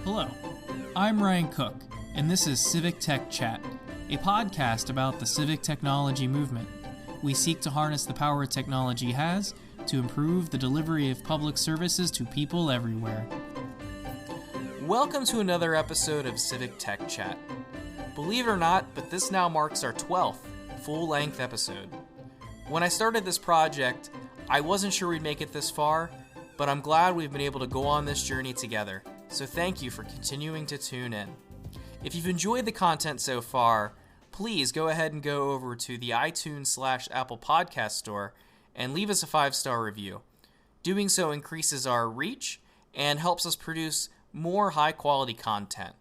Hello, I'm Ryan Cook, and this is Civic Tech Chat, a podcast about the civic technology movement. We seek to harness the power technology has to improve the delivery of public services to people everywhere. Welcome to another episode of Civic Tech Chat. Believe it or not, but this now marks our 12th full-length episode. When I started this project, I wasn't sure we'd make it this far, but I'm glad we've been able to go on this journey together. So thank you for continuing to tune in. If you've enjoyed the content so far, please go ahead and go over to the iTunes/Apple Podcast Store and leave us a 5-star review. Doing so increases our reach and helps us produce more high-quality content.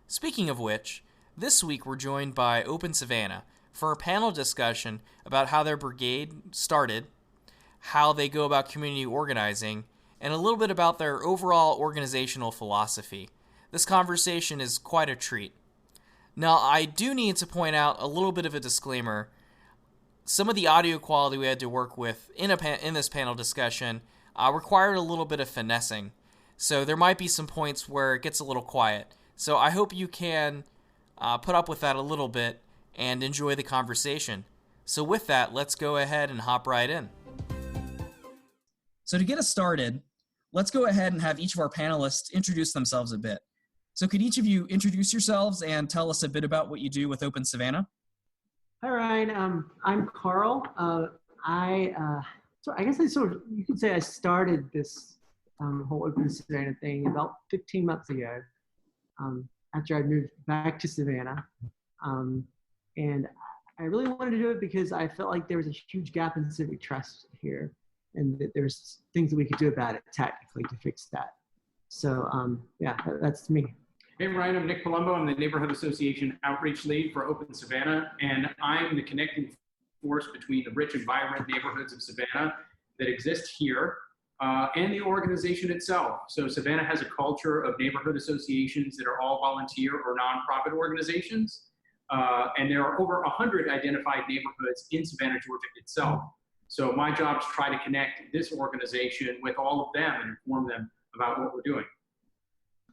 Speaking of which, this week we're joined by Open Savannah for a panel discussion about how their brigade started, how they go about community organizing, and a little bit about their overall organizational philosophy. This conversation is quite a treat. Now, I do need to point out a little bit of a disclaimer. Some of the audio quality we had to work with in this panel discussion required a little bit of finessing, so there might be some points where it gets a little quiet. So I hope you can put up with that a little bit and enjoy the conversation. So with that, let's go ahead and hop right in. So to get us started, let's go ahead and have each of our panelists introduce themselves a bit. So could each of you introduce yourselves and tell us a bit about what you do with Open Savannah? Hi, Ryan. I'm Carl. I guess you could say I started this whole Open Savannah thing about 15 months ago after I moved back to Savannah. And I really wanted to do it because I felt like there was a huge gap in civic trust here, and that there's things that we could do about it technically to fix that. So that's me. Hey Ryan, I'm Nick Palumbo. I'm the Neighborhood Association Outreach Lead for Open Savannah, and I'm the connecting force between the rich and vibrant neighborhoods of Savannah that exist here and the organization itself. So Savannah has a culture of neighborhood associations that are all volunteer or nonprofit organizations, and there are over 100 identified neighborhoods in Savannah, Georgia itself. So my job is to try to connect this organization with all of them and inform them about what we're doing.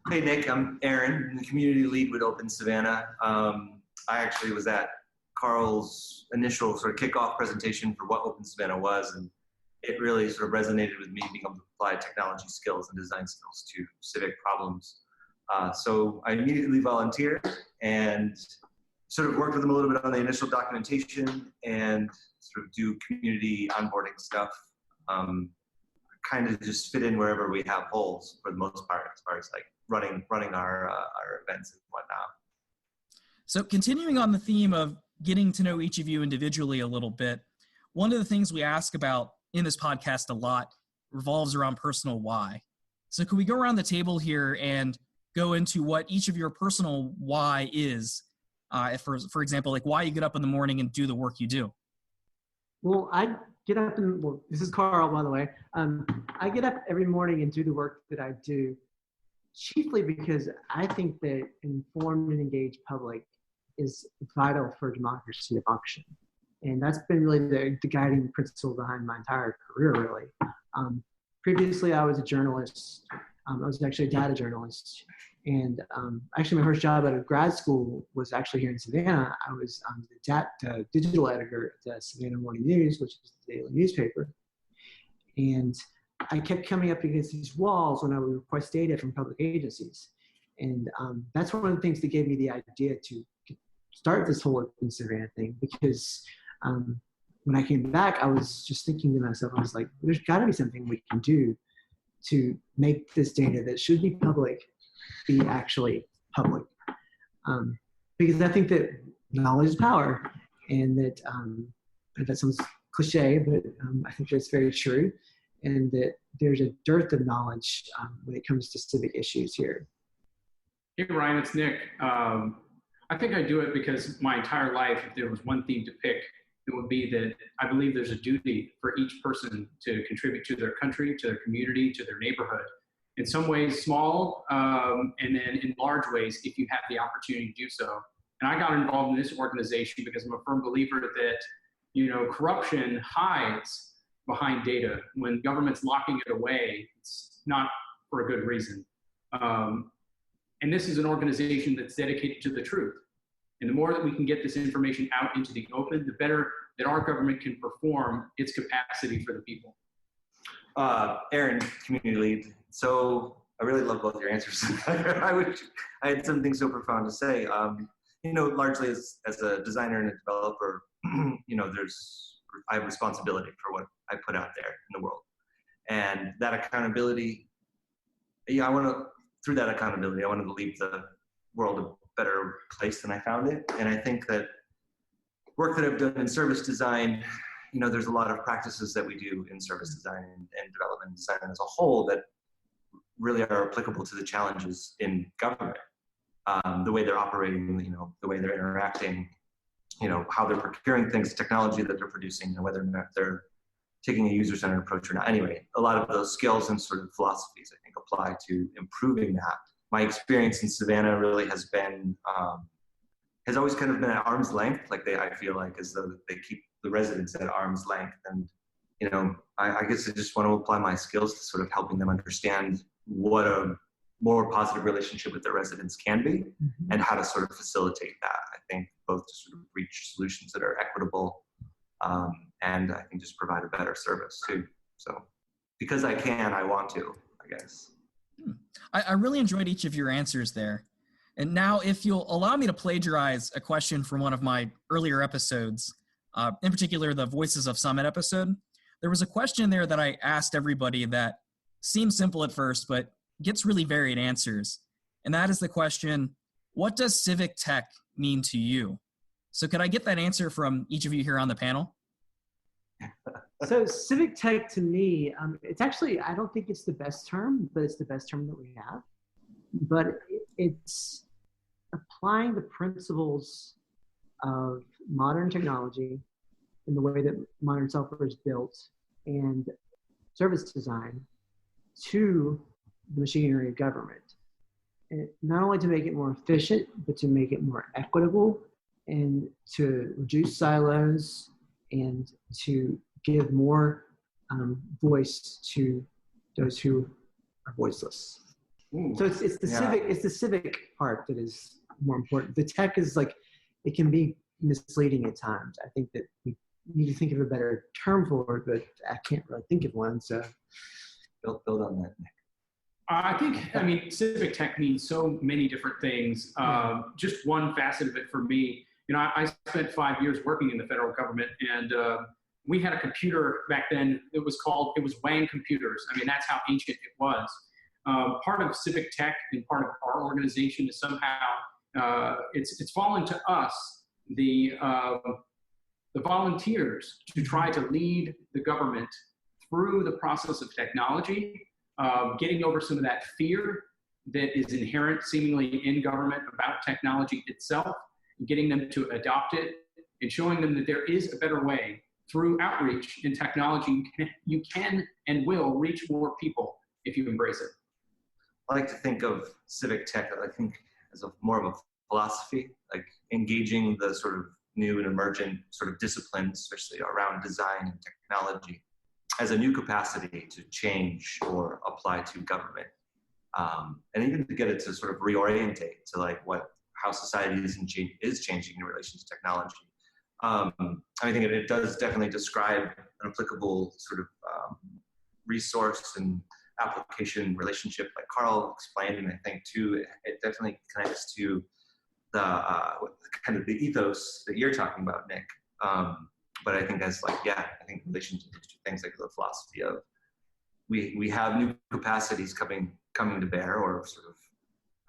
Hey Nick, I'm Aaron, I'm the community lead with Open Savannah. I actually was at Carl's initial sort of kickoff presentation for what Open Savannah was, and it really sort of resonated with me being able to apply technology skills and design skills to civic problems. So I immediately volunteered and sort of worked with them a little bit on the initial documentation and sort of do community onboarding stuff. Kind of just fit in wherever we have holes for the most part, as far as like running our events and whatnot. So continuing on the theme of getting to know each of you individually a little bit, one of the things we ask about in this podcast a lot revolves around personal why. So could we go around the table here and go into what each of your personal why is? For example, like why you get up in the morning and do the work you do. Well, this is Carl, by the way. I get up every morning and do the work that I do, chiefly because I think that informed and engaged public is vital for democracy to function. And that's been really the guiding principle behind my entire career, really. Previously, I was a journalist. I was actually a data journalist. And actually, my first job out of grad school was actually here in Savannah. I was the digital editor at the Savannah Morning News, which is the daily newspaper. And I kept coming up against these walls when I would request data from public agencies. And that's one of the things that gave me the idea to start this whole Open Savannah thing, because when I came back, I was just thinking to myself, I was like, there's got to be something we can do to make this data that should be public be actually public. Because I think that knowledge is power, and that sounds cliche, but I think that's very true, and that there's a dearth of knowledge when it comes to civic issues here. Hey Ryan, it's Nick. I think I do it because my entire life, if there was one theme to pick, it would be that I believe there's a duty for each person to contribute to their country, to their community, to their neighborhood. In some ways small, and then in large ways if you have the opportunity to do so. And I got involved in this organization because I'm a firm believer that, corruption hides behind data. When government's locking it away, it's not for a good reason. And this is an organization that's dedicated to the truth. And the more that we can get this information out into the open, the better that our government can perform its capacity for the people. Aaron, community lead. So I really love both your answers. I had something so profound to say. Largely as a designer and a developer, I have responsibility for what I put out there in the world. And that accountability, through that accountability, I wanted to leave the world a better place than I found it. And I think that work that I've done in service design, there's a lot of practices that we do in service design and development design as a whole that really are applicable to the challenges in government. The way they're operating, the way they're interacting, how they're procuring things, technology that they're producing, and whether or not they're taking a user-centered approach or not. Anyway, a lot of those skills and sort of philosophies, I think, apply to improving that. My experience in Savannah really has been, has always kind of been at arm's length. I feel like as though they keep the residents at arm's length. And, I guess I just want to apply my skills to sort of helping them understand what a more positive relationship with their residents can be, and how to sort of facilitate that. I think both to sort of reach solutions that are equitable, and I think just provide a better service too. So because I can, I want to, I guess. I really enjoyed each of your answers there. And now if you'll allow me to plagiarize a question from one of my earlier episodes, in particular the Voices of Summit episode, there was a question there that I asked everybody that seems simple at first, but gets really varied answers. And that is the question, what does civic tech mean to you? So could I get that answer from each of you here on the panel? So civic tech to me, it's actually, I don't think it's the best term, but it's the best term that we have. But it's applying the principles of modern technology in the way that modern software is built and service design to the machinery of government. And not only to make it more efficient, but to make it more equitable and to reduce silos and to give more voice to those who are voiceless. Ooh, so it's the civic part that is more important. The tech is it can be misleading at times. I think that we need to think of a better term for it, but I can't really think of one. So build on that, Nick. I think, civic tech means so many different things. Just one facet of it for me, I spent 5 years working in the federal government, and we had a computer back then. It was WANG computers. That's how ancient it was. Part of civic tech and part of our organization is somehow, it's fallen to us, the volunteers, to try to lead the government through the process of technology, getting over some of that fear that is inherent seemingly in government about technology itself, getting them to adopt it, and showing them that there is a better way. Through outreach in technology, you can and will reach more people if you embrace it. I like to think of civic tech, I think, as more of a philosophy, like engaging the sort of new and emergent sort of disciplines, especially around design and technology, as a new capacity to change or apply to government. And even to get it to sort of reorientate to how society is changing in relation to technology. I think it does definitely describe an applicable sort of resource and application relationship, like Carl explained, and I think too, it definitely connects to the kind of the ethos that you're talking about, Nick. But I think I think in relation to these two things, like the philosophy of we have new capacities coming to bear, or sort of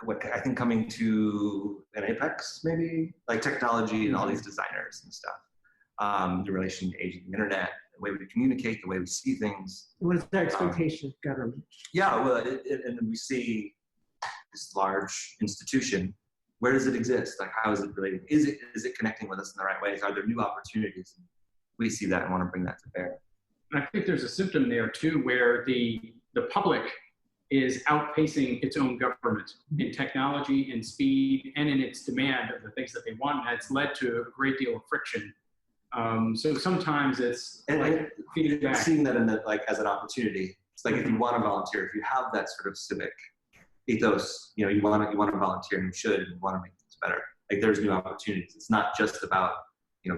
what I think coming to an apex, maybe, like technology and all these designers and stuff. The relation to aging the internet, the way we communicate, the way we see things. What is their expectation of government? Yeah, well, and we see this large institution. Where does it exist? Like, how is it related? Is it connecting with us in the right ways? Are there new opportunities? We see that and want to bring that to bear. And I think there's a symptom there too, where the public is outpacing its own government in technology, in speed, and in its demand of the things that they want. And it's led to a great deal of friction. So sometimes it's feeding back. Seeing that as an opportunity. It's like if you want to volunteer, if you have that sort of civic ethos, you want to volunteer and you should, and you want to make things better. Like there's new opportunities. It's not just about,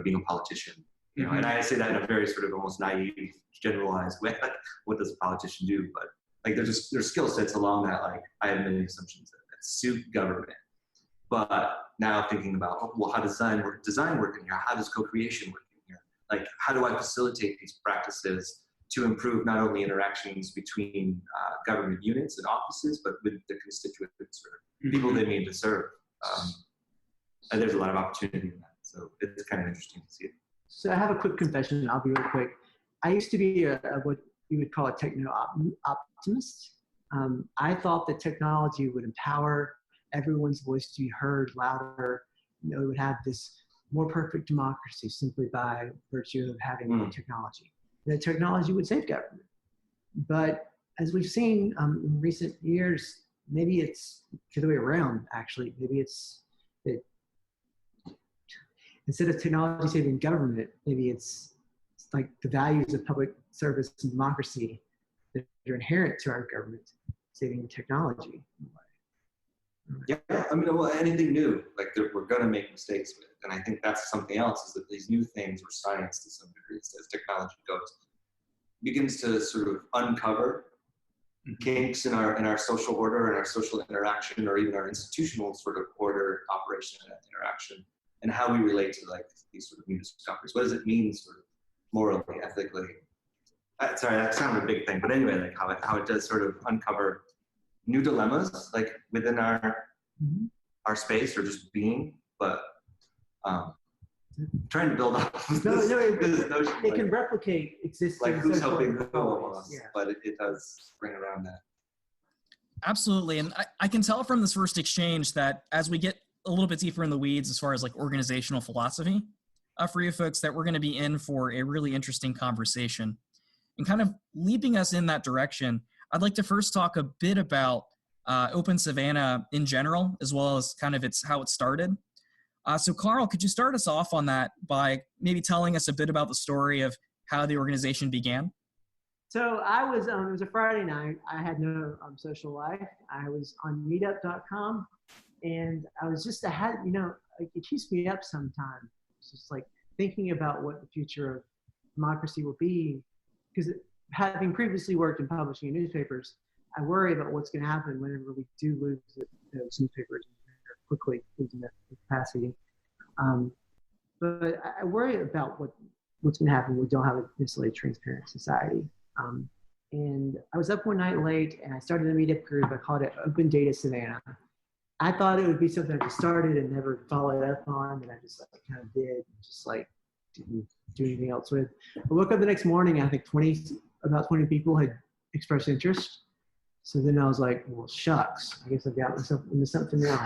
being a politician, and I say that in a very sort of almost naive, generalized way. Like, what does a politician do? But like there's skill sets along that. Like I have many assumptions that suit government. But now thinking about, well, how does design work in here? How does co-creation work in here? Like, how do I facilitate these practices to improve not only interactions between government units and offices, but with the constituents or people they need to serve? And there's a lot of opportunity in that. So it's kind of interesting to see it. So I have a quick confession. I'll be real quick. I used to be what you would call a techno-optimist. I thought that technology would empower everyone's voice to be heard louder. We would have this more perfect democracy simply by virtue of having more technology. That technology would save government. But as we've seen in recent years, maybe it's the other way around, actually. Maybe it's that instead of technology saving government, maybe it's like the values of public service and democracy that are inherent to our government saving technology. Yeah, well, anything new, like we're going to make mistakes with. And I think that's something else, is that these new things, or science to some degree, as technology goes, begins to sort of uncover kinks in our social order and our social interaction, or even our institutional sort of order, operation, and interaction, and how we relate to like these sort of new discoveries. What does it mean sort of morally, ethically? Sorry, that sounded a big thing, but anyway, like how it does sort of uncover new dilemmas, like within our space or just being, but trying to build up. It can replicate existing. Like who's helping who almost, but it does bring around that. Absolutely, and I can tell from this first exchange that as we get a little bit deeper in the weeds as far as like organizational philosophy for you folks, that we're going to be in for a really interesting conversation. And kind of leaping us in that direction, I'd like to first talk a bit about Open Savannah in general, as well as kind of how it started. So Carl, could you start us off on that by maybe telling us a bit about the story of how the organization began? So I was, it was a Friday night. I had no social life. I was on meetup.com, and I was just, it keeps me up sometimes. It's just like thinking about what the future of democracy will be, because having previously worked in publishing newspapers, I worry about what's going to happen whenever we do lose those newspapers quickly losing their capacity. But I worry about what's going to happen when we don't have a necessarily transparent society. And I was up one night late, and I started a meetup group. I called it Open Data Savannah. I thought it would be something I just started and never followed up on, and I just kind of did, just didn't do anything else with. I woke up the next morning, and I think about 20 people had expressed interest. So then I was like, well, shucks, I guess I've got myself into something now.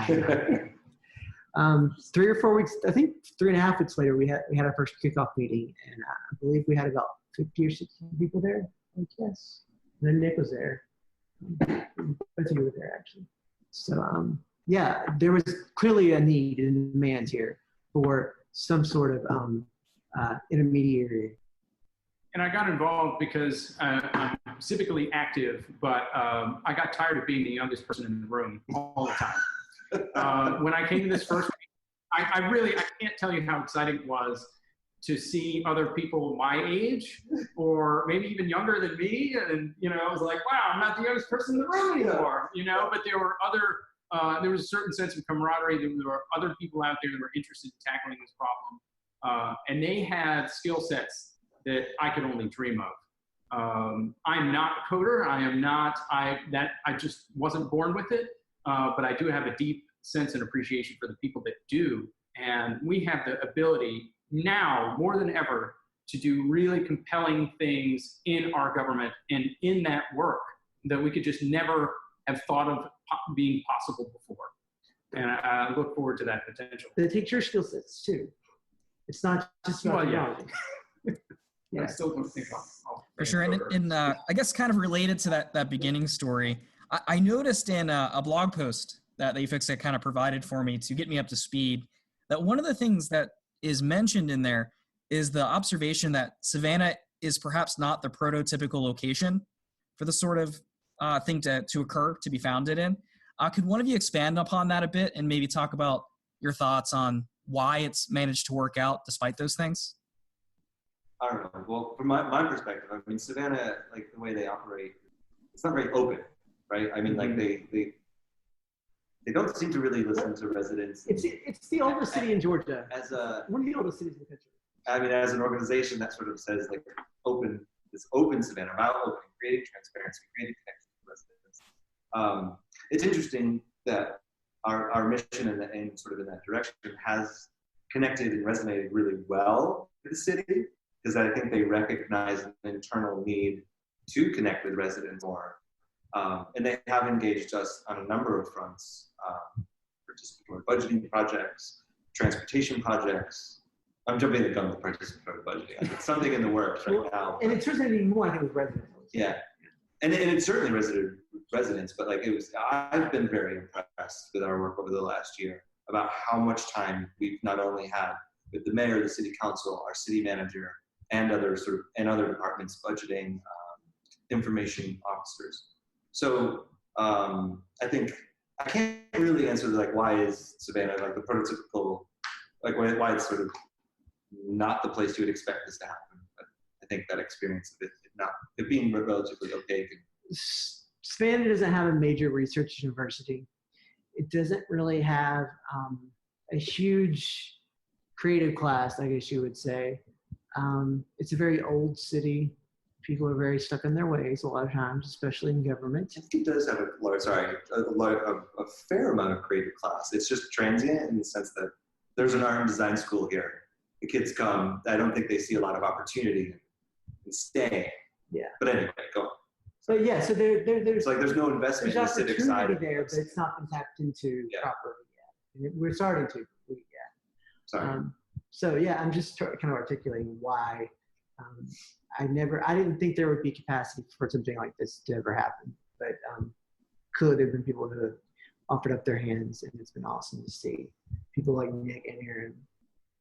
3 or 4 weeks, I think 3.5 weeks later, we had our first kickoff meeting, and I believe we had about 50 or 60 people there, I guess. And then Nick was there. Both of you were there, actually. So, there was clearly a need and demand here for some sort of intermediary. And I got involved because I'm civically active, but I got tired of being the youngest person in the room all the time. When I came to this first meeting, I can't tell you how exciting it was to see other people my age, or maybe even younger than me. And, I was like, wow, I'm not the youngest person in the room anymore, but there were there was a certain sense of camaraderie. There were other people out there that were interested in tackling this problem. And they had skill sets that I could only dream of. I'm not a coder. I just wasn't born with it. But I do have a deep sense and appreciation for the people that do. And we have the ability now more than ever to do really compelling things in our government and in that work that we could just never have thought of being possible before. And I look forward to that potential. It takes your skill sets too. It's not just about technology. I still don't think I'll for sure. And I guess kind of related to that beginning story, I noticed in a blog post that you folks had kind of provided for me to get me up to speed, that one of the things that is mentioned in there is the observation that Savannah is perhaps not the prototypical location for the sort of thing to occur, to be founded in. Could one of you expand upon that a bit and maybe talk about your thoughts on why it's managed to work out despite those things? I don't know. Well, from my perspective, I mean, Savannah, like the way they operate, it's not very open, right? I mean, like they don't seem to really listen to residents. It's the oldest city in Georgia. One of the oldest cities in the country. I mean, as an organization that sort of says like this open Savannah, about opening, creating transparency, creating connections with residents. It's interesting that our mission and sort of in that direction has connected and resonated really well with the city, because I think they recognize an internal need to connect with residents more. And they have engaged us on a number of fronts, participatory budgeting projects, transportation projects. I'm jumping the gun with participatory budgeting. It's something in the works right now. And it's resonating more, I think, with residents. Yeah. And it certainly resonated with residents, but like I've been very impressed with our work over the last year about how much time we've not only had with the mayor, the city council, our city manager, and other departments, budgeting, information officers. So I think I can't really answer like why is Savannah like the prototypical, like why it's sort of not the place you would expect this to happen. But I think that experience of it being relatively opaque. Savannah doesn't have a major research university. It doesn't really have a huge creative class, I guess you would say. It's a very old city. People are very stuck in their ways a lot of times, especially in government. I think it does have a fair amount of creative class. It's just transient in the sense that there's an art and design school here. The kids come. I don't think they see a lot of opportunity in staying. Yeah. But anyway, go on. So yeah, so there's like there's no investment in the civic side of there, but it's not been tapped into properly yet. And we're starting to. Yeah. Sorry. So yeah, I'm just kind of articulating why I didn't think there would be capacity for something like this to ever happen, but clearly there have been people who have offered up their hands, and it's been awesome to see people like Nick and Aaron.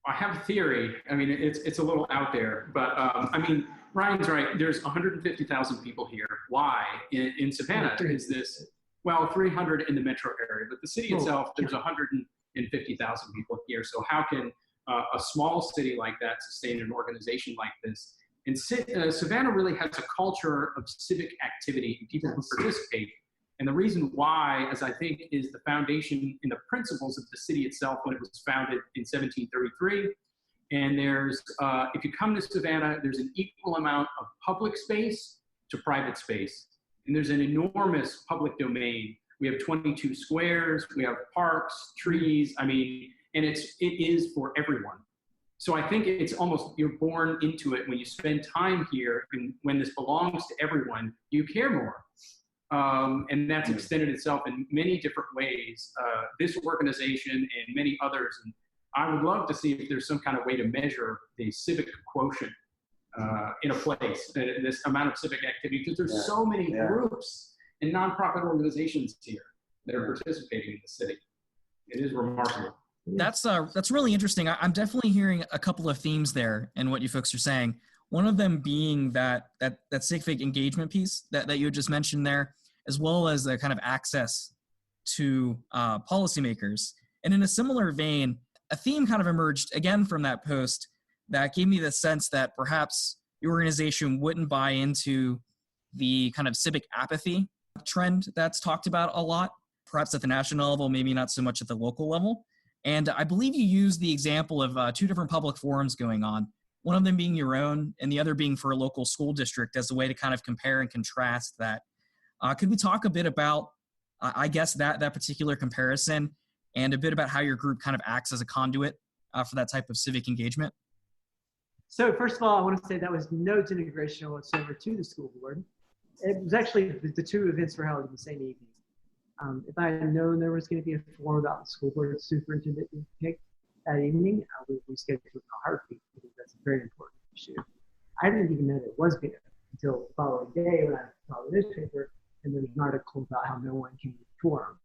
I have a theory. I mean, it's a little out there, but I mean, Ryan's right. There's 150,000 people here. Why in Savannah is this? Well, 300 in the metro area, but the city itself, there's 150,000 people here. So how can a small city like that sustain an organization like this? And Savannah really has a culture of civic activity and people who participate. And the reason why, as I think, is the foundation in the principles of the city itself when it was founded in 1733. And there's, if you come to Savannah, there's an equal amount of public space to private space. And there's an enormous public domain. We have 22 squares, we have parks, trees, I mean, and it is for everyone. So I think it's almost, you're born into it when you spend time here, and when this belongs to everyone, you care more. And that's extended itself in many different ways. This organization and many others. And I would love to see if there's some kind of way to measure the civic quotient in a place, this amount of civic activity, because there's so many groups and nonprofit organizations here that are participating in the city. It is remarkable. That's really interesting. I'm definitely hearing a couple of themes there in what you folks are saying. One of them being that civic engagement piece that you just mentioned there, as well as the kind of access to policymakers. And in a similar vein, a theme kind of emerged again from that post that gave me the sense that perhaps the organization wouldn't buy into the kind of civic apathy trend that's talked about a lot, perhaps at the national level, maybe not so much at the local level. And I believe you used the example of two different public forums going on, one of them being your own and the other being for a local school district as a way to kind of compare and contrast that. Could we talk a bit about, I guess, that particular comparison and a bit about how your group kind of acts as a conduit for that type of civic engagement? So first of all, I want to say that was no integration whatsoever to the school board. It was actually the two events were held in the same evening. If I had known there was going to be a forum about the school board superintendent being picked that evening, I would have rescheduled in a heartbeat because that's a very important issue. I didn't even know that it was being until the following day when I saw the newspaper and there's an article about how no one came to the forum.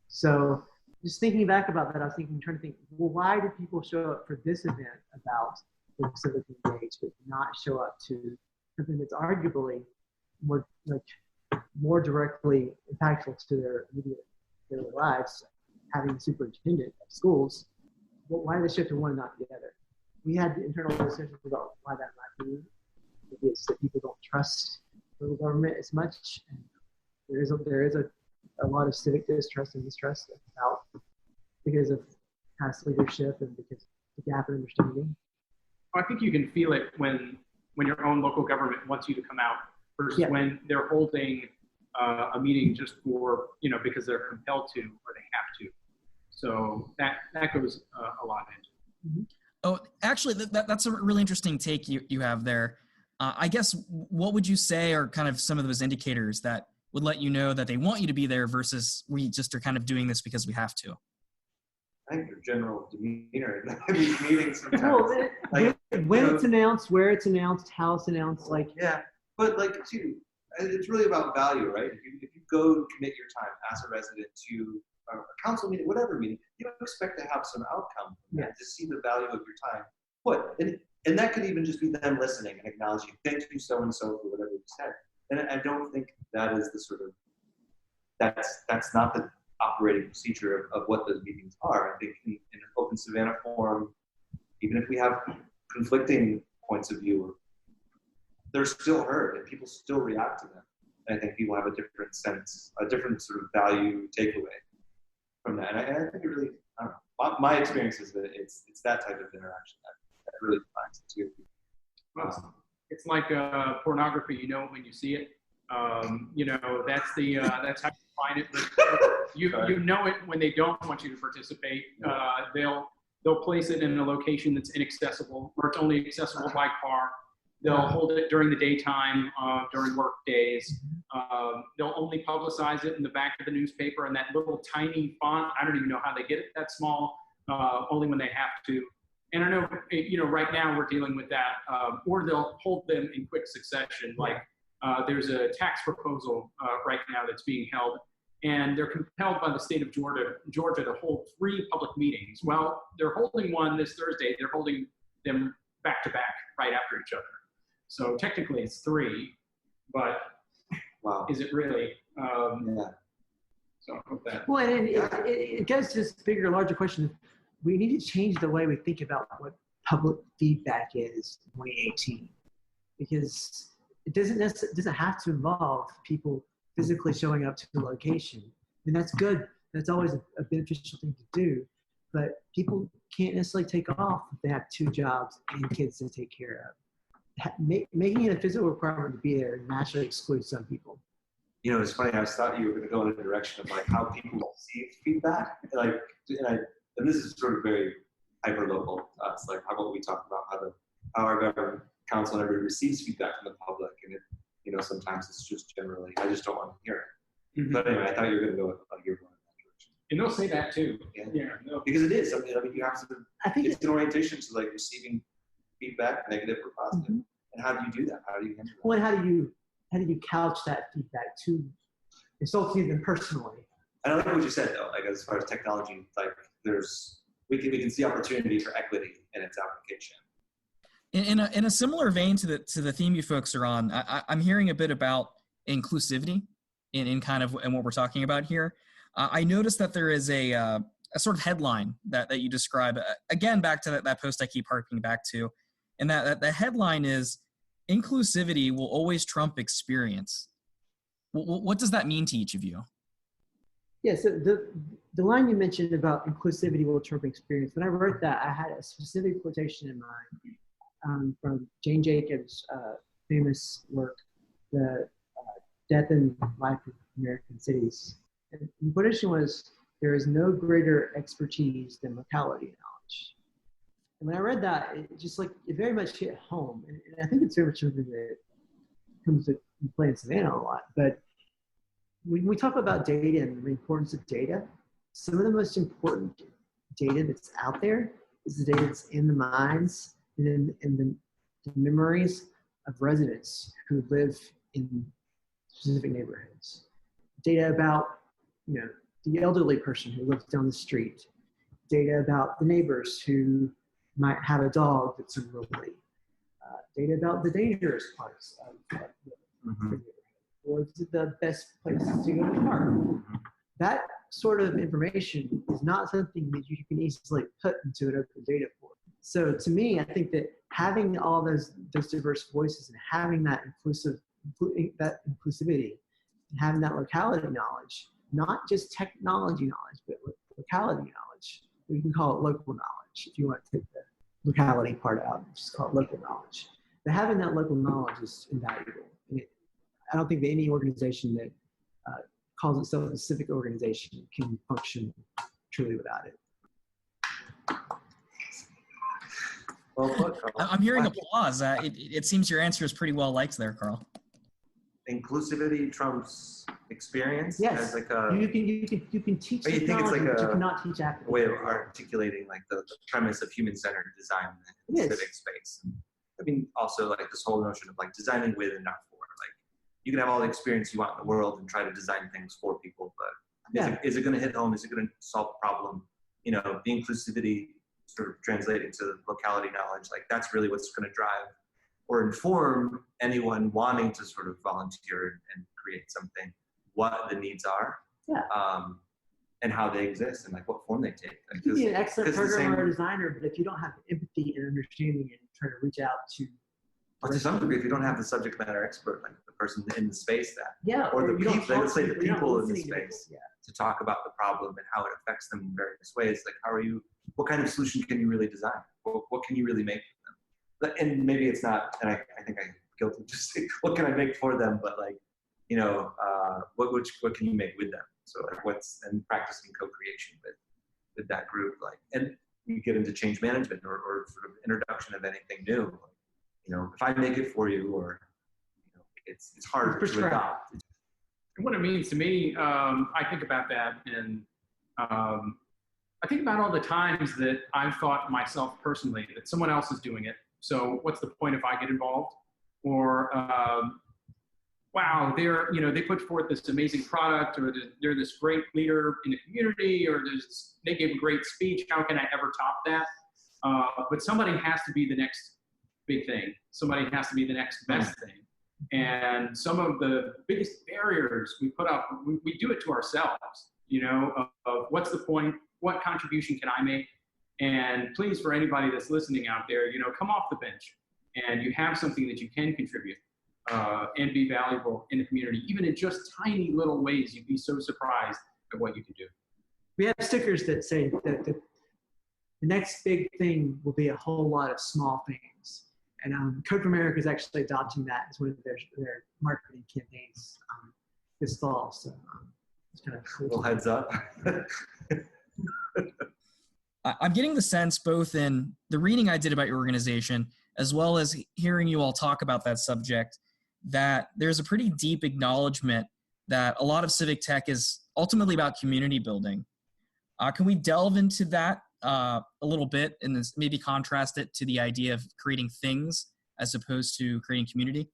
So just thinking back about that, I was trying to think, well, why did people show up for this event about the civic engagement, but not show up to something that's arguably more directly impactful to their immediate daily lives, having a superintendent of schools, why the shift to one and not the other? We had internal discussions about why that might be. Maybe it's that people don't trust the government as much. And there is a lot of civic distrust and mistrust about because of past leadership and because of the gap in understanding. I think you can feel it when your own local government wants you to come out versus when they're holding a meeting just for, because they're compelled to or they have to. So that goes a lot into. Mm-hmm. Oh, actually, that's a really interesting take you have there. I guess what would you say are kind of some of those indicators that would let you know that they want you to be there versus we just are kind of doing this because we have to? I think your general demeanor in these meetings sometimes. Well, when it's announced, where it's announced, how it's announced, but too, it's really about value, right? If you go commit your time as a resident to a council meeting, whatever meeting, you expect to have some outcome from that, to see the value of your time. And that could even just be them listening and acknowledging, thank you so-and-so for whatever you said. And I don't think that is the sort of, that's not the operating procedure of what those meetings are. I think in an open Savannah forum, even if we have conflicting points of view, they're still heard and people still react to them. And I think people have a different sense, a different sort of value takeaway from that. And I think it really, I don't know, my experience is that it's that type of interaction that really defines it too. Well, it's like pornography, you know it when you see it. That's how you find it. You know it when they don't want you to participate. They'll place it in a location that's inaccessible or it's only accessible by car. They'll hold it during the daytime, during work days. They'll only publicize it in the back of the newspaper in that little tiny font. I don't even know how they get it that small, only when they have to. And I know, right now we're dealing with that, or they'll hold them in quick succession. Like there's a tax proposal right now that's being held, and they're compelled by the state of Georgia to hold 3 public meetings. Well, they're holding one this Thursday. They're holding them back to back right after each other. So technically it's 3, but is it really? So I hope that. Well, and it goes to this bigger, larger question. We need to change the way we think about what public feedback is in 2018, because it doesn't have to involve people physically showing up to the location. And that's good. That's always a beneficial thing to do. But people can't necessarily take off if they have 2 jobs and kids to take care of. Making it a physical requirement to be there naturally excludes some people. It's funny. I thought you were going to go in a direction of how people receive feedback, and this is sort of very hyper local. It's like how about we talk about how our government council and everybody receives feedback from the public, and sometimes it's just generally I just don't want to hear it. Mm-hmm. But anyway, I thought you were going to go your one in that direction. And they'll say that too. No. Because it is. I mean, you have to. I think it's an orientation to receiving feedback, negative or positive. Mm-hmm. And how do you do that? How do you handle that? Well, how do you couch that feedback to insult them personally? I don't like what you said though. As far as technology, we can see opportunity for equity in its application. In a similar vein to the theme you folks are on, I'm hearing a bit about inclusivity in kind of and what we're talking about here. I noticed that there is a sort of headline that you describe again back to that post I keep harping back to, and that the headline is inclusivity will always trump experience. What does that mean to each of you? Yeah, so the line you mentioned about inclusivity will trump experience, when I wrote that, I had a specific quotation in mind from Jane Jacobs' famous work, The Death and Life of American Cities. And the quotation was, "There is no greater expertise than locality knowledge." And when I read that, it very much hit home. And I think it's very much something that comes to play in Savannah a lot. But when we talk about data and the importance of data, some of the most important data that's out there is the data that's in the minds and in the memories of residents who live in specific neighborhoods. Data about, the elderly person who lives down the street. Data about the neighbors who might have a dog that's unruly. Data about the dangerous parts of the neighborhood. Or is it the best places to go to the park? That sort of information is not something that you can easily put into an open data form. So to me, I think that having all those diverse voices and having that inclusivity and having that locality knowledge, not just technology knowledge, but locality knowledge. We can call it local knowledge if you want to take the locality part out, just call it local knowledge. But having that local knowledge is invaluable. And I don't think that any organization that calls itself a civic organization can function truly without it. Well put, Carl. I'm hearing applause. It seems your answer is pretty well liked there, Carl. Inclusivity trumps experience. Yes, as like a, you can teach Or you think it's technology, like but a you cannot teach academic. way of articulating like the premise of human-centered design in the Yes. civic space. I mean, also like this whole notion of like designing with and not for. Like you can have all the experience you want in the world and try to design things for people, but is it going to hit home? Is it going to solve the problem? You know, the inclusivity sort of translating to locality knowledge, like that's really what's going to drive or inform anyone wanting to sort of volunteer and create something, what the needs are, and how they exist and like what form they take. You can be an excellent programmer or designer, but if you don't have empathy and understanding and try to reach out to, or to some degree, if you don't have the subject matter expert, like the person in the space or the you don't people, let's say the people in the listening to space, people. to talk about the problem and how it affects them in various ways. Like what kind of solution can you really design? What can you really make for them? And maybe it's not, and I think I'm guilty of just saying, what can I make for them? But like, you know, what can you make with them? So like and practicing co-creation with that group, like, and you get into change management or sort of introduction of anything new. Like, you know, if I make it for you, or you know, it's harder to adopt. What it means to me, I think about that, and I think about all the times that I've thought myself personally that someone else is doing it. So what's the point if I get involved? Or wow, they put forth this amazing product, or they're this great leader in the community, or they gave a great speech. How can I ever top that? But somebody has to be the next big thing. Somebody has to be the next best thing. And some of the biggest barriers we put up, we do it to ourselves, you know, of what's the point? What contribution can I make? And please, for anybody that's listening out there, you know, come off the bench and you have something that you can contribute and be valuable in the community, even in just tiny little ways. You'd be so surprised at what you can do. We have stickers that say that the next big thing will be a whole lot of small things. And Code for America is actually adopting that as one of their marketing campaigns this fall. So it's kind of cool. Little heads up. I'm getting the sense, both in the reading I did about your organization, as well as hearing you all talk about that subject, that there's a pretty deep acknowledgement that a lot of civic tech is ultimately about community building. Can we delve into that a little bit and maybe contrast it to the idea of creating things as opposed to creating community?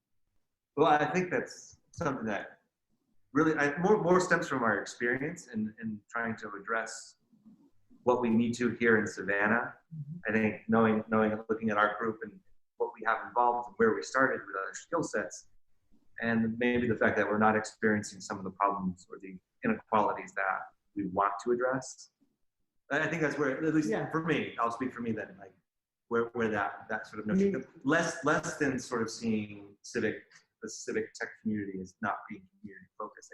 Well, I think that's something that really more stems from our experience in trying to address what we need to here in Savannah. I think knowing looking at our group and what we have involved and where we started with other skill sets, and maybe the fact that we're not experiencing some of the problems or the inequalities that we want to address. I think that's where, at least for me, I'll speak for me then, like where that sort of notion, less than sort of seeing the civic tech community as not being community focused.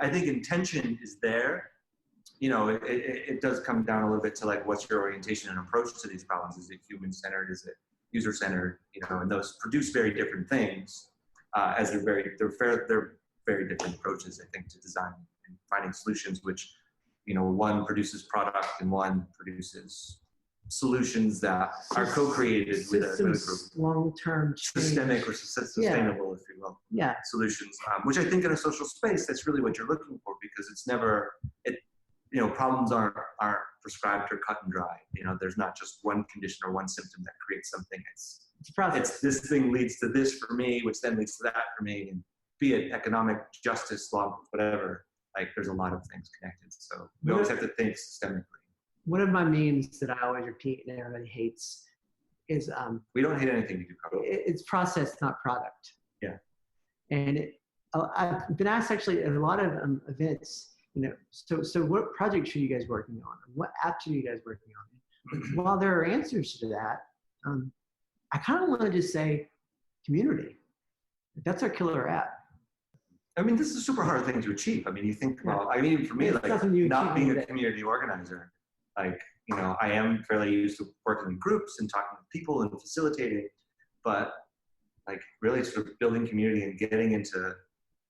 I think intention is there. You know, it does come down a little bit to like, what's your orientation and approach to these problems? Is it human-centered? Is it user-centered? You know, and those produce very different things, as they're very different approaches, I think, to design and finding solutions, which, you know, one produces product and one produces solutions that are co-created with a group. Long-term systemic or sustainable, if you will. Yeah. Solutions, which I think in a social space, that's really what you're looking for, because it's never, you know, problems aren't prescribed or cut and dry. You know, there's not just one condition or one symptom that creates something. It's a process. It's this thing leads to this for me, which then leads to that for me, and be it economic justice, law, whatever. Like, there's a lot of things connected. So we always have to think systemically. One of my memes that I always repeat and everybody hates is we don't hate anything you do, Carl. It's process, not product. Yeah. And I've been asked actually at a lot of events, So what projects are you guys working on? What apps are you guys working on? While there are answers to that, I kind of want to just say community. That's our killer app. I mean, this is a super hard thing to achieve. I mean, you think about, I mean, for me, like not being a community organizer, like, I am fairly used to working in groups and talking to people and facilitating, but like really sort of building community and getting into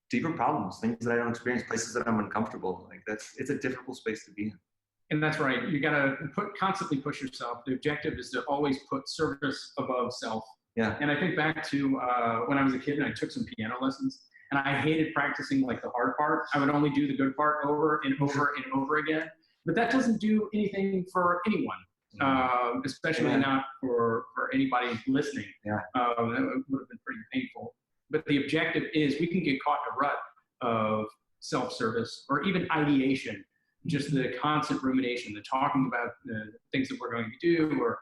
deeper problems, things that I don't experience, places that I'm uncomfortable. Like it's a difficult space to be in. And that's right. You got to constantly push yourself. The objective is to always put service above self. Yeah. And I think back to when I was a kid and I took some piano lessons, and I hated practicing like the hard part. I would only do the good part over and over and over again. But that doesn't do anything for anyone, especially not for anybody listening. Yeah. That would have been pretty painful. But the objective is we can get caught in a rut of self-service or even ideation, just the constant rumination, the talking about the things that we're going to do, or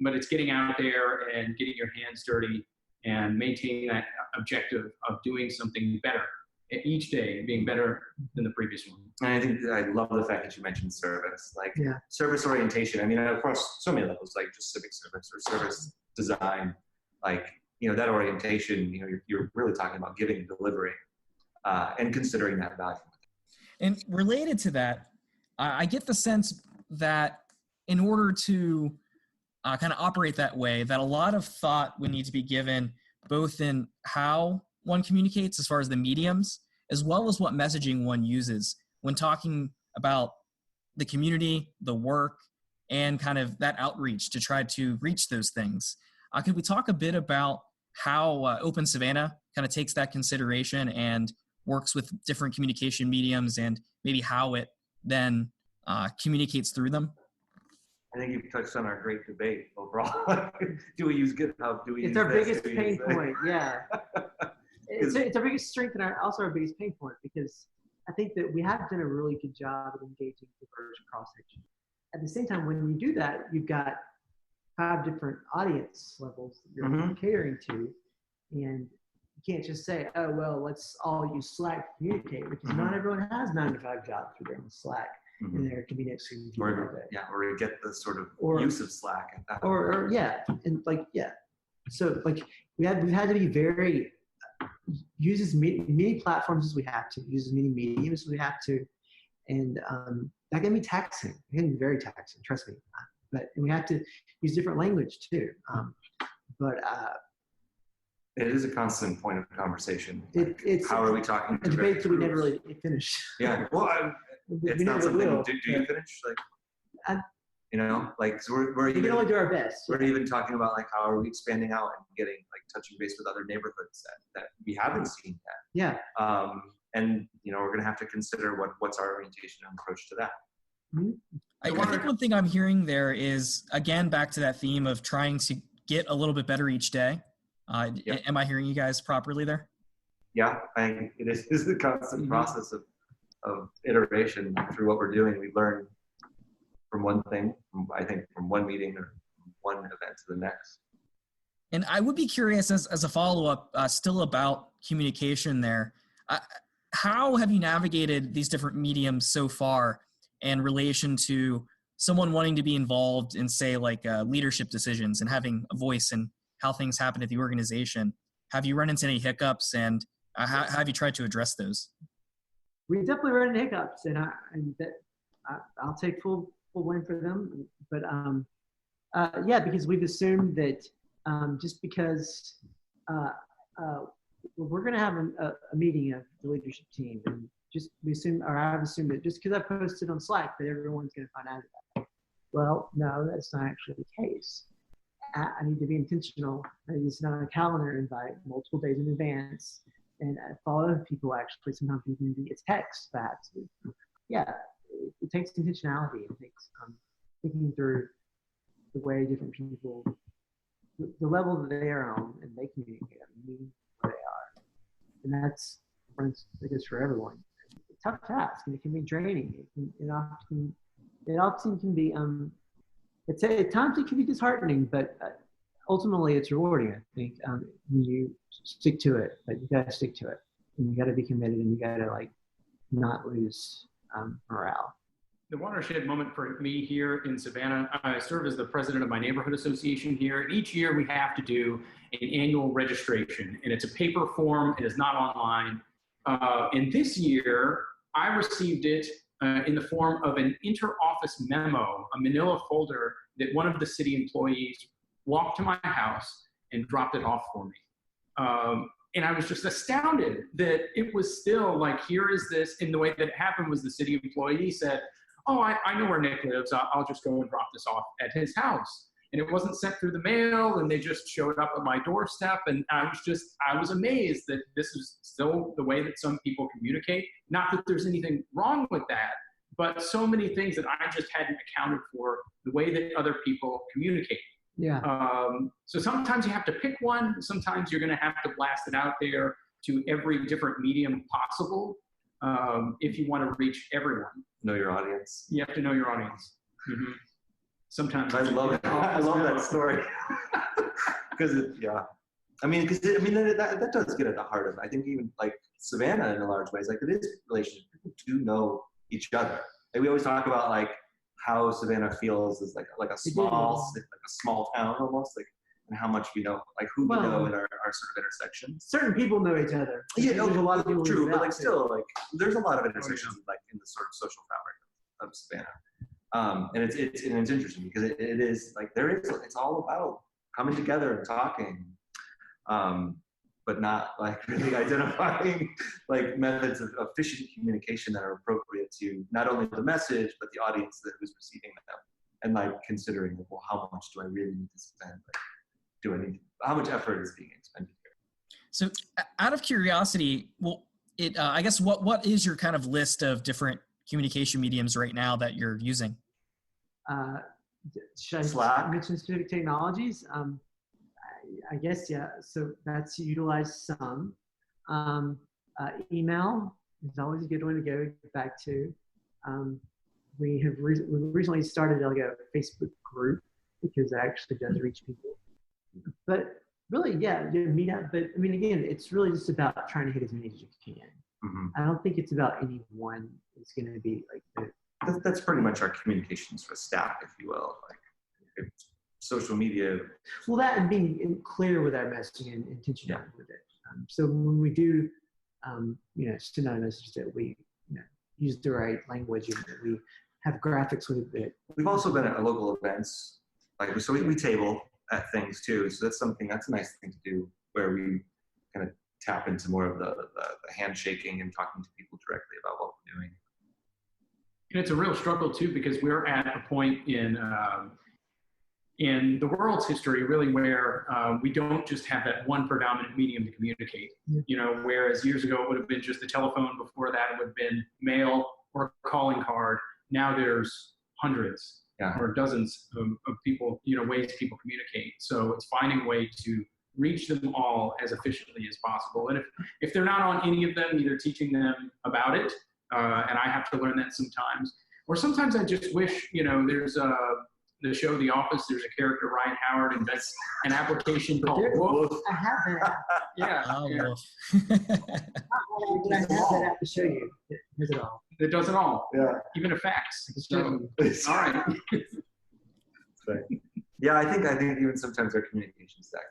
but it's getting out there and getting your hands dirty and maintaining that objective of doing something better each day, being better than the previous one. And I think I love the fact that you mentioned service, like service orientation. I mean, across so many levels, like just civic service or service design, like, that orientation, you're really talking about giving and delivering and considering that value. And related to that, I get the sense that in order to kind of operate that way, that a lot of thought would need to be given both in how one communicates as far as the mediums, as well as what messaging one uses when talking about the community, the work, and kind of that outreach to try to reach those things. Could we talk a bit about how Open Savannah kind of takes that consideration and works with different communication mediums and maybe how it then communicates through them? I think you've touched on our great debate overall. Do we use GitHub? Do we use It's our this? biggest pain point, yeah. It's our biggest strength and also our biggest pain point, because I think that we have done a really good job of engaging diverse cross-section. At the same time, when you do that, you've got 5 different audience levels that you're catering to, and you can't just say, oh, well, let's all use Slack to communicate, because not everyone has 9-to-5 jobs for their own Slack. And there can be next week. Or get the sort of use of Slack at that So like we've had to be very use as many platforms as we have to, use as many mediums as we have to, and that can be taxing. It can be very taxing, trust me. And we have to use different language too. It is a constant point of conversation. It's how are we talking? A debate that we never really finish. Yeah. Well, it's not something. Do you finish? So we're even, we can only do our best. We're even talking about like how are we expanding out and getting like touching base with other neighborhoods that we haven't seen yet. Yeah. And we're going to have to consider what's our orientation and approach to that. Mm-hmm. I think one thing I'm hearing there is, again, back to that theme of trying to get a little bit better each day. Am I hearing you guys properly there? Yeah, I think it is the constant process of iteration through what we're doing. We learn from one thing, from one meeting or one event to the next. And I would be curious as a follow-up still about communication there. How have you navigated these different mediums so far in relation to someone wanting to be involved in, say, like leadership decisions and having a voice in how things happen at the organization? Have you run into any hiccups, and how have you tried to address those? We definitely run into hiccups, and I'll take full blame for them. But because we've assumed that just because we're going to have a meeting of the leadership team, and I've assumed that just because I posted on Slack that everyone's going to find out about it. Well, no, that's not actually the case. I need to be intentional. I need to send out a calendar invite multiple days in advance, and follow people. Actually, sometimes even via text. Perhaps, it takes intentionality. It takes thinking through the way different people, the level that they are on, and they communicate. Meaning where they are, and that's, for instance, I guess for everyone, it's a tough task, and it can be draining. It often can be. At times it can be disheartening, but ultimately it's rewarding. I think when you stick to it, but you got to stick to it, and you got to be committed, and you got to not lose morale. The watershed moment for me here in Savannah, I serve as the president of my neighborhood association here. And each year we have to do an annual registration, and it's a paper form. It is not online. And this year I received it in the form of an inter-office memo, a manila folder that one of the city employees walked to my house and dropped it off for me. And I was just astounded that it was still like, here is this. And the way that it happened was the city employee said, oh, I know where Nick lives. I'll just go and drop this off at his house. And it wasn't sent through the mail, and they just showed up at my doorstep. And I was amazed that this is still the way that some people communicate. Not that there's anything wrong with that, but so many things that I just hadn't accounted for, the way that other people communicate. Yeah. So sometimes you have to pick one. Sometimes you're going to have to blast it out there to every different medium possible if you want to reach everyone. Know your audience. You have to know your audience. Mm-hmm. Sometimes I love it. I love that story because that does get at the heart of it. I think even like Savannah in a large ways, like it is relationship. People do know each other. Like we always talk about like how Savannah feels is like a small town almost, like, and how much we know, like who we know in our sort of intersections. Certain people know each other. Yeah, there's a lot of people. True, but like still, like there's a lot of intersections like in the sort of social fabric of Savannah. And it's interesting because it is like it's all about coming together and talking, but not like really identifying like methods of efficient communication that are appropriate to not only the message but the audience that who's receiving them, and like considering like, well, how much do I really need to spend? Like, how much effort is being expended here? So, out of curiosity, I guess what is your kind of list of different communication mediums right now that you're using? Should Slack? I mention specific technologies? I guess, yeah. So that's utilized some. Email is always a good one to go back to. We recently started like a Facebook group because it actually does reach people. But really, yeah, meet up. But I mean, again, it's really just about trying to hit as many as you can. Mm-hmm. I don't think it's about any one. It's going to be like that's pretty much our communications for staff, if you will. Like social media. Well, that and being clear with our messaging and intentional with it. So when we do, send out a message that we use the right language and that we have graphics with it. We've also been at local events, like so we table at things too. So that's a nice thing to do where we kind of tap into more of the handshaking and talking to people directly about what we're doing. And it's a real struggle too, because we're at a point in the world's history really where we don't just have that one predominant medium to communicate. Yeah. Whereas years ago it would have been just the telephone. Before that it would have been mail or calling card. Now there's hundreds or dozens of people, ways people communicate. So it's finding a way to reach them all as efficiently as possible. And if they're not on any of them, either teaching them about it, and I have to learn that sometimes, or sometimes I just wish, there's the show The Office, there's a character, Ryan Howard, invents an application called Woof. I have that. Yeah. I have that app to show you. It does it all. It does it all. Yeah. Even a fax. So, all right. Yeah, I think even sometimes our communication stack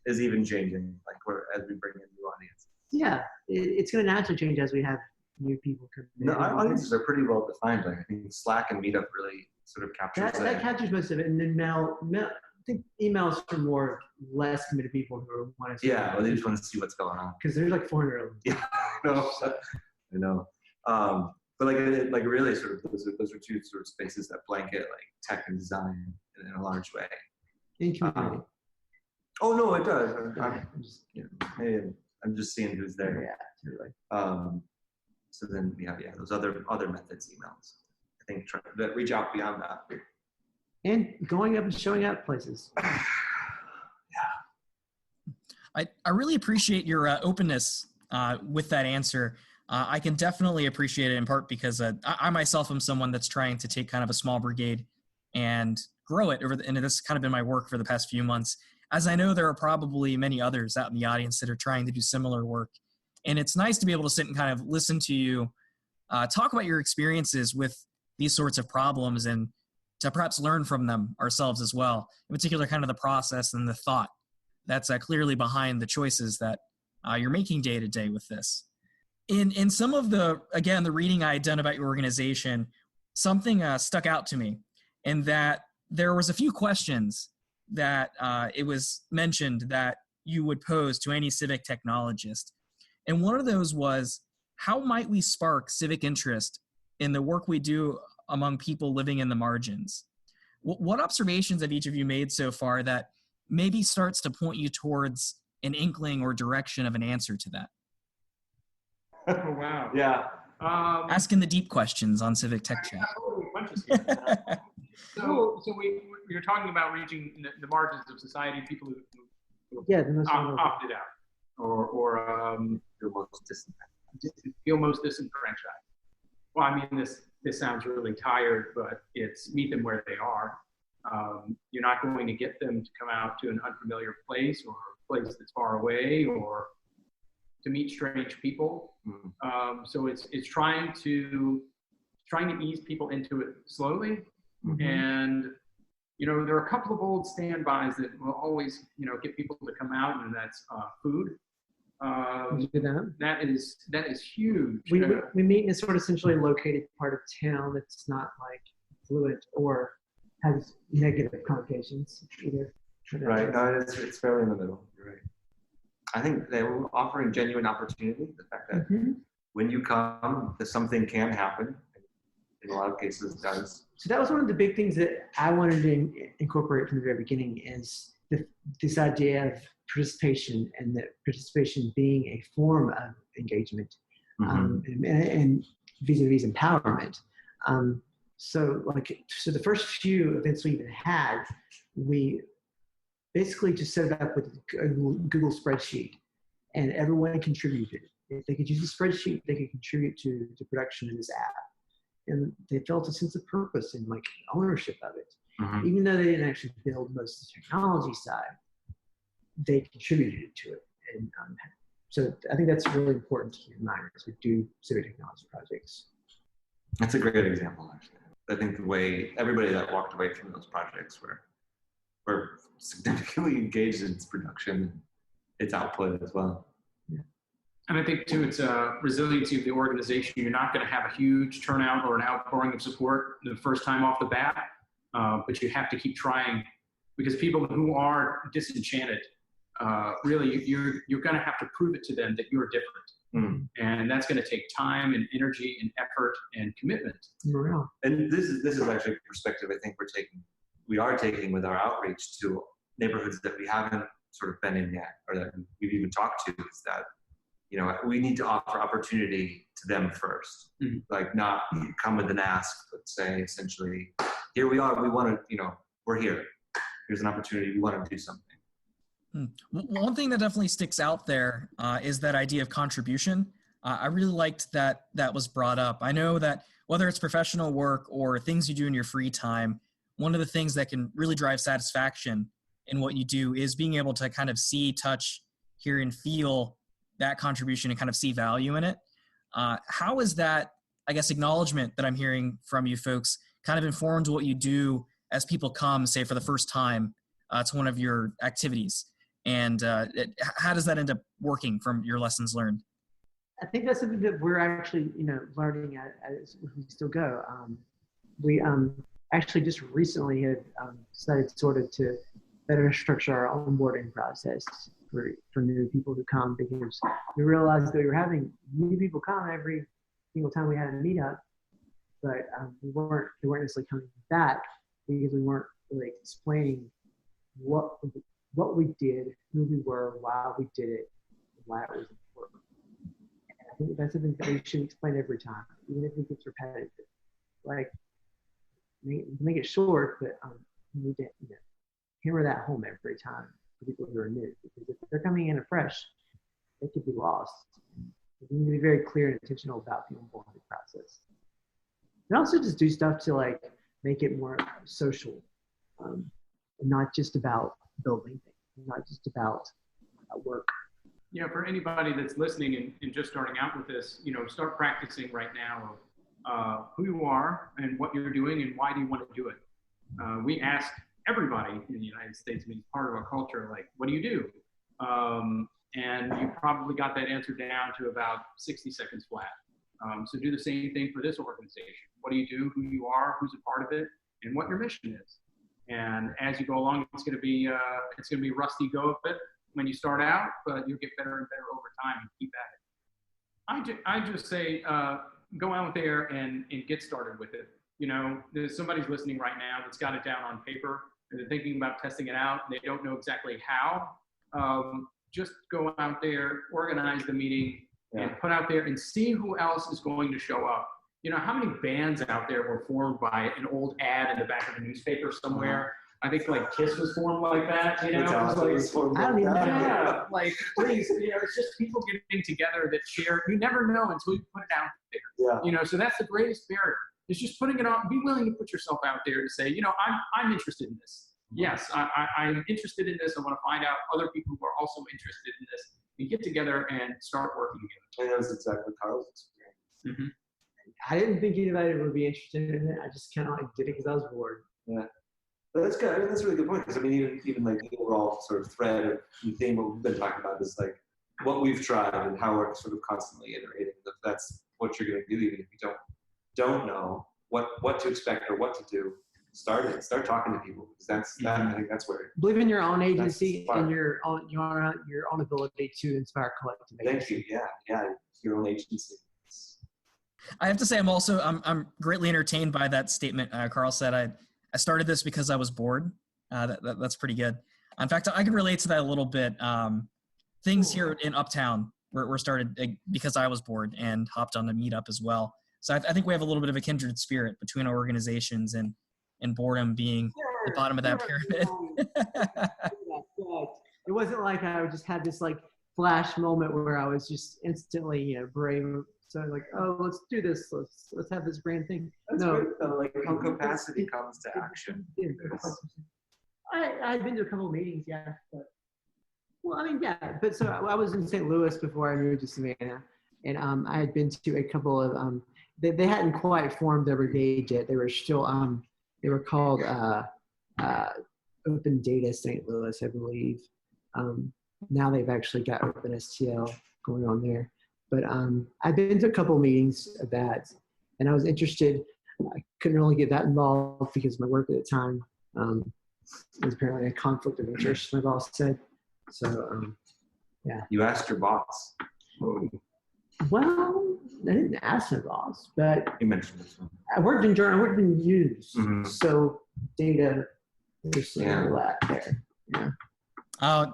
is even changing, like as we bring in new audiences. Yeah, it's going to naturally change as we have new people come in. No, our audiences are pretty well defined. Like I think Slack and Meetup really sort of captures that captures most of it, and then mail. I think emails for more less committed people who want to. Yeah, they just want to see what's going on. Because there's like 400 of them. Yeah, I know. But like really, sort of those are two sort of spaces that blanket like tech and design in a large way. In community. Oh no, it does. I'm just seeing who's there. Yeah, totally. So then we have those other methods, emails. I think that reach out beyond that. And going up and showing up places. I really appreciate your openness with that answer. I can definitely appreciate it in part because I myself am someone that's trying to take kind of a small brigade and grow it and this has kind of been my work for the past few months. As I know, there are probably many others out in the audience that are trying to do similar work. And it's nice to be able to sit and kind of listen to you talk about your experiences with these sorts of problems and to perhaps learn from them ourselves as well. In particular, kind of the process and the thought that's clearly behind the choices that you're making day to day with this. In some of the reading I had done about your organization, something stuck out to me, in that there was a few questions that it was mentioned that you would pose to any civic technologist. And one of those was, how might we spark civic interest in the work we do among people living in the margins? What observations have each of you made so far that maybe starts to point you towards an inkling or direction of an answer to that? Oh, wow. Yeah. Asking the deep questions on Civic Tech Chat. Bunches here. So we were talking about reaching the margins of society, people who opted out or feel most disenfranchised. Well, I mean, this sounds really tired, but it's meet them where they are. You're not going to get them to come out to an unfamiliar place or a place that's far away or to meet strange people. So it's trying to ease people into it slowly. And, there are a couple of old standbys that will always, get people to come out, and that's food. That is huge. We meet in a sort of centrally located part of town that's not like fluent or has negative connotations either. Right. No, it's fairly in the middle. You're right. I think they were offering genuine opportunity. The fact that when you come, that something can happen. In a lot of cases, it does. So that was one of the big things that I wanted to incorporate from the very beginning, is this idea of participation, and that participation being a form of engagement and vis-a-vis empowerment. So the first few events we even had, we basically just set it up with a Google spreadsheet, and everyone contributed. If they could use the spreadsheet, they could contribute to the production of this app. And they felt a sense of purpose and ownership of it. Even though they didn't actually build most of the technology side, they contributed to it. And so I think that's really important to keep in mind as we do civic technology projects. That's a great example, actually. I think the way everybody that walked away from those projects were significantly engaged in its production and its output as well. And I think, too, it's a resiliency of the organization. You're not going to have a huge turnout or an outpouring of support the first time off the bat, but you have to keep trying, because people who are disenchanted, really, you're going to have to prove it to them that you're different. And that's going to take time and energy and effort and commitment. And this is actually a perspective I think we are taking with our outreach to neighborhoods that we haven't sort of been in yet, or that we've even talked to, is that we need to offer opportunity to them first. Not come with an ask, but say essentially, here we are, we want to, we're here. Here's an opportunity, we want to do something. One thing that definitely sticks out there is that idea of contribution. I really liked that was brought up. I know that whether it's professional work or things you do in your free time, one of the things that can really drive satisfaction in what you do is being able to kind of see, touch, hear, and feel that contribution and kind of see value in it. How is that, I guess, acknowledgement that I'm hearing from you folks kind of informed what you do as people come, say, for the first time to one of your activities? And how does that end up working from your lessons learned? I think that's something that we're actually, learning as we still go. We actually just recently have decided sort of to better structure our onboarding process for new people who come, because we realized that we were having new people come every single time we had a meetup, but they weren't necessarily coming back because we weren't really explaining what we did, who we were, why we did it, and why it was important. And I think that's something that we should explain every time, even if it gets repetitive. Make it short, but we need to hammer that home every time for people who are new, because if they're coming in afresh, they could be lost. We need to be very clear and intentional about the onboarding process. And also just do stuff to make it more social, and not just about building things, not just about work. for anybody that's listening and just starting out with this, start practicing right now of who you are and what you're doing and why do you want to do it. We ask everybody in the United States, I mean, part of our culture, like, what do you do? And you probably got that answer down to about 60 seconds flat. So do the same thing for this organization. What do you do, who you are, who's a part of it, and what your mission is. And as you go along, it's going to be a rusty go of it when you start out, but you'll get better and better over time and keep at it. I just say, go out there and get started with it. There's somebody's listening right now that's got it down on paper and they're thinking about testing it out. They don't know exactly how. Just go out there, organize the meeting, and put out there and see who else is going to show up. How many bands out there were formed by an old ad in the back of a newspaper somewhere? I think like Kiss was formed like that, I don't even know. Like, please, it's just people getting together that share. You never know until you put it out there. Yeah. So that's the greatest barrier. It's just putting it on. Be willing to put yourself out there to say, I'm interested in this. Yes, I'm interested in this. I want to find out other people who are also interested in this. We get together and start working together. And that was exactly Carl's experience. Mm-hmm. I didn't think anybody would be interested in it. I just kind of did it because I was bored. Yeah. But that's good. I mean, that's a really good point. Because even like the overall sort of thread of the theme what we've been talking about is like what we've tried and how we're sort of constantly iterating. If that's what you're going to do, even if you don't know what to expect or what to do, start talking to people, because I think that's where. Believe in your own agency and your own ability to inspire collective agency. Thank you. Yeah, your own agency. I have to say, I'm greatly entertained by that statement. Carl said, I started this because I was bored. That's pretty good. In fact, I can relate to that a little bit. Things here in Uptown were started because I was bored and hopped on the meetup as well. So I think we have a little bit of a kindred spirit between our organizations and boredom being the bottom of that pyramid. It wasn't like I just had this like flash moment where I was just instantly brave. So like, oh, let's do this. Let's have this grand thing. That's great though. Like how capacity comes to action. I've been to a couple of meetings, yeah. But so I was in St. Louis before I moved to Savannah, and I had been to a couple of they hadn't quite formed their brigade yet. They were still they were called Open Data St. Louis, I believe. Now they've actually got Open STL going on there. But I've been to a couple meetings of that, and I was interested. I couldn't really get that involved because my work at the time was apparently a conflict of interest, my boss said. So, yeah. You asked your boss. Well, I didn't ask my boss, but you mentioned this one. I worked in news, mm-hmm. so data, there's a lot there. Yeah.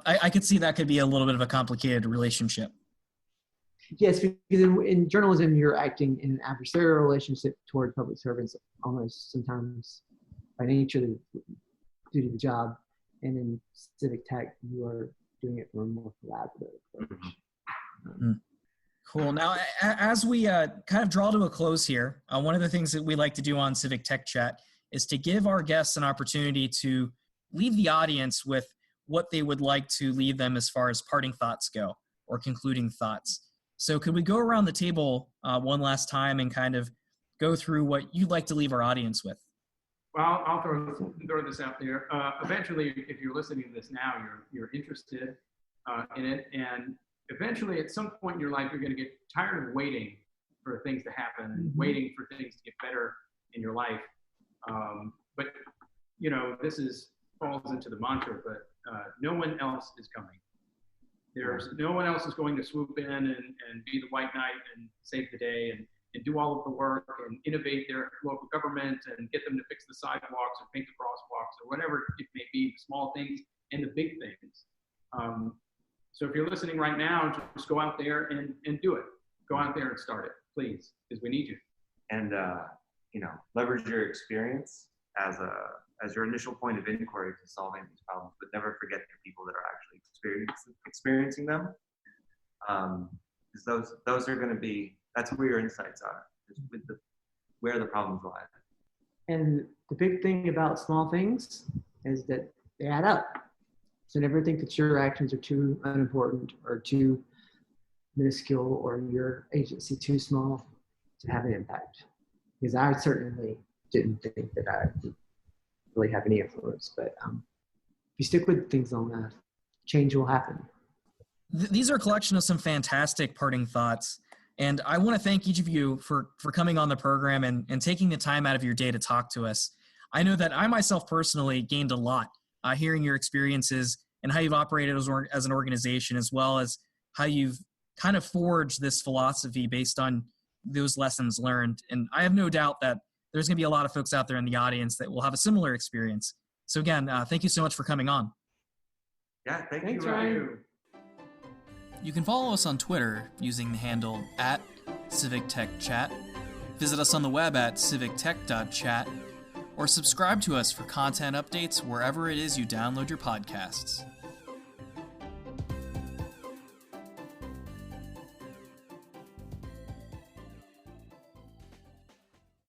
I could see that could be a little bit of a complicated relationship. Yes, because in journalism, you're acting in an adversarial relationship toward public servants almost sometimes by nature due to the job. And in civic tech, you are doing it from a more collaborative approach. Mm-hmm. Cool. Now, as we kind of draw to a close here, one of the things that we like to do on Civic Tech Chat is to give our guests an opportunity to leave the audience with what they would like to leave them as far as parting thoughts go or concluding thoughts. So could we go around the table one last time and kind of go through what you'd like to leave our audience with? Well, I'll throw this out there. Eventually, if you're listening to this now, you're interested in it, and eventually, at some point in your life, you're going to get tired of waiting for things to happen, and waiting for things to get better in your life. But this falls into the mantra. But no one else is coming. There's no one else is going to swoop in and be the white knight and save the day and do all of the work and innovate their local government and get them to fix the sidewalks or paint the crosswalks or whatever it may be, the small things and the big things. So if you're listening right now, just go out there and do it. Go out there and start it, please, because we need you. And leverage your experience as your initial point of inquiry to solving these problems, but never forget the people that are actually experiencing them. Because those are going to be, that's where your insights are, with where the problems lie. And the big thing about small things is that they add up. So never think that your actions are too unimportant or too minuscule or your agency too small to have an impact. Because I certainly didn't think that I would really have any influence. But if you stick with things long enough, change will happen. These are a collection of some fantastic parting thoughts. And I want to thank each of you for coming on the program and taking the time out of your day to talk to us. I know that I myself personally gained a lot hearing your experiences and how you've operated as an organization, as well as how you've kind of forged this philosophy based on those lessons learned. And I have no doubt that there's going to be a lot of folks out there in the audience that will have a similar experience. So again, thank you so much for coming on. Yeah, Thanks, you, Ryan. You can follow us on Twitter using the handle @CivicTechChat, visit us on the web at civictech.chat, or subscribe to us for content updates wherever it is you download your podcasts.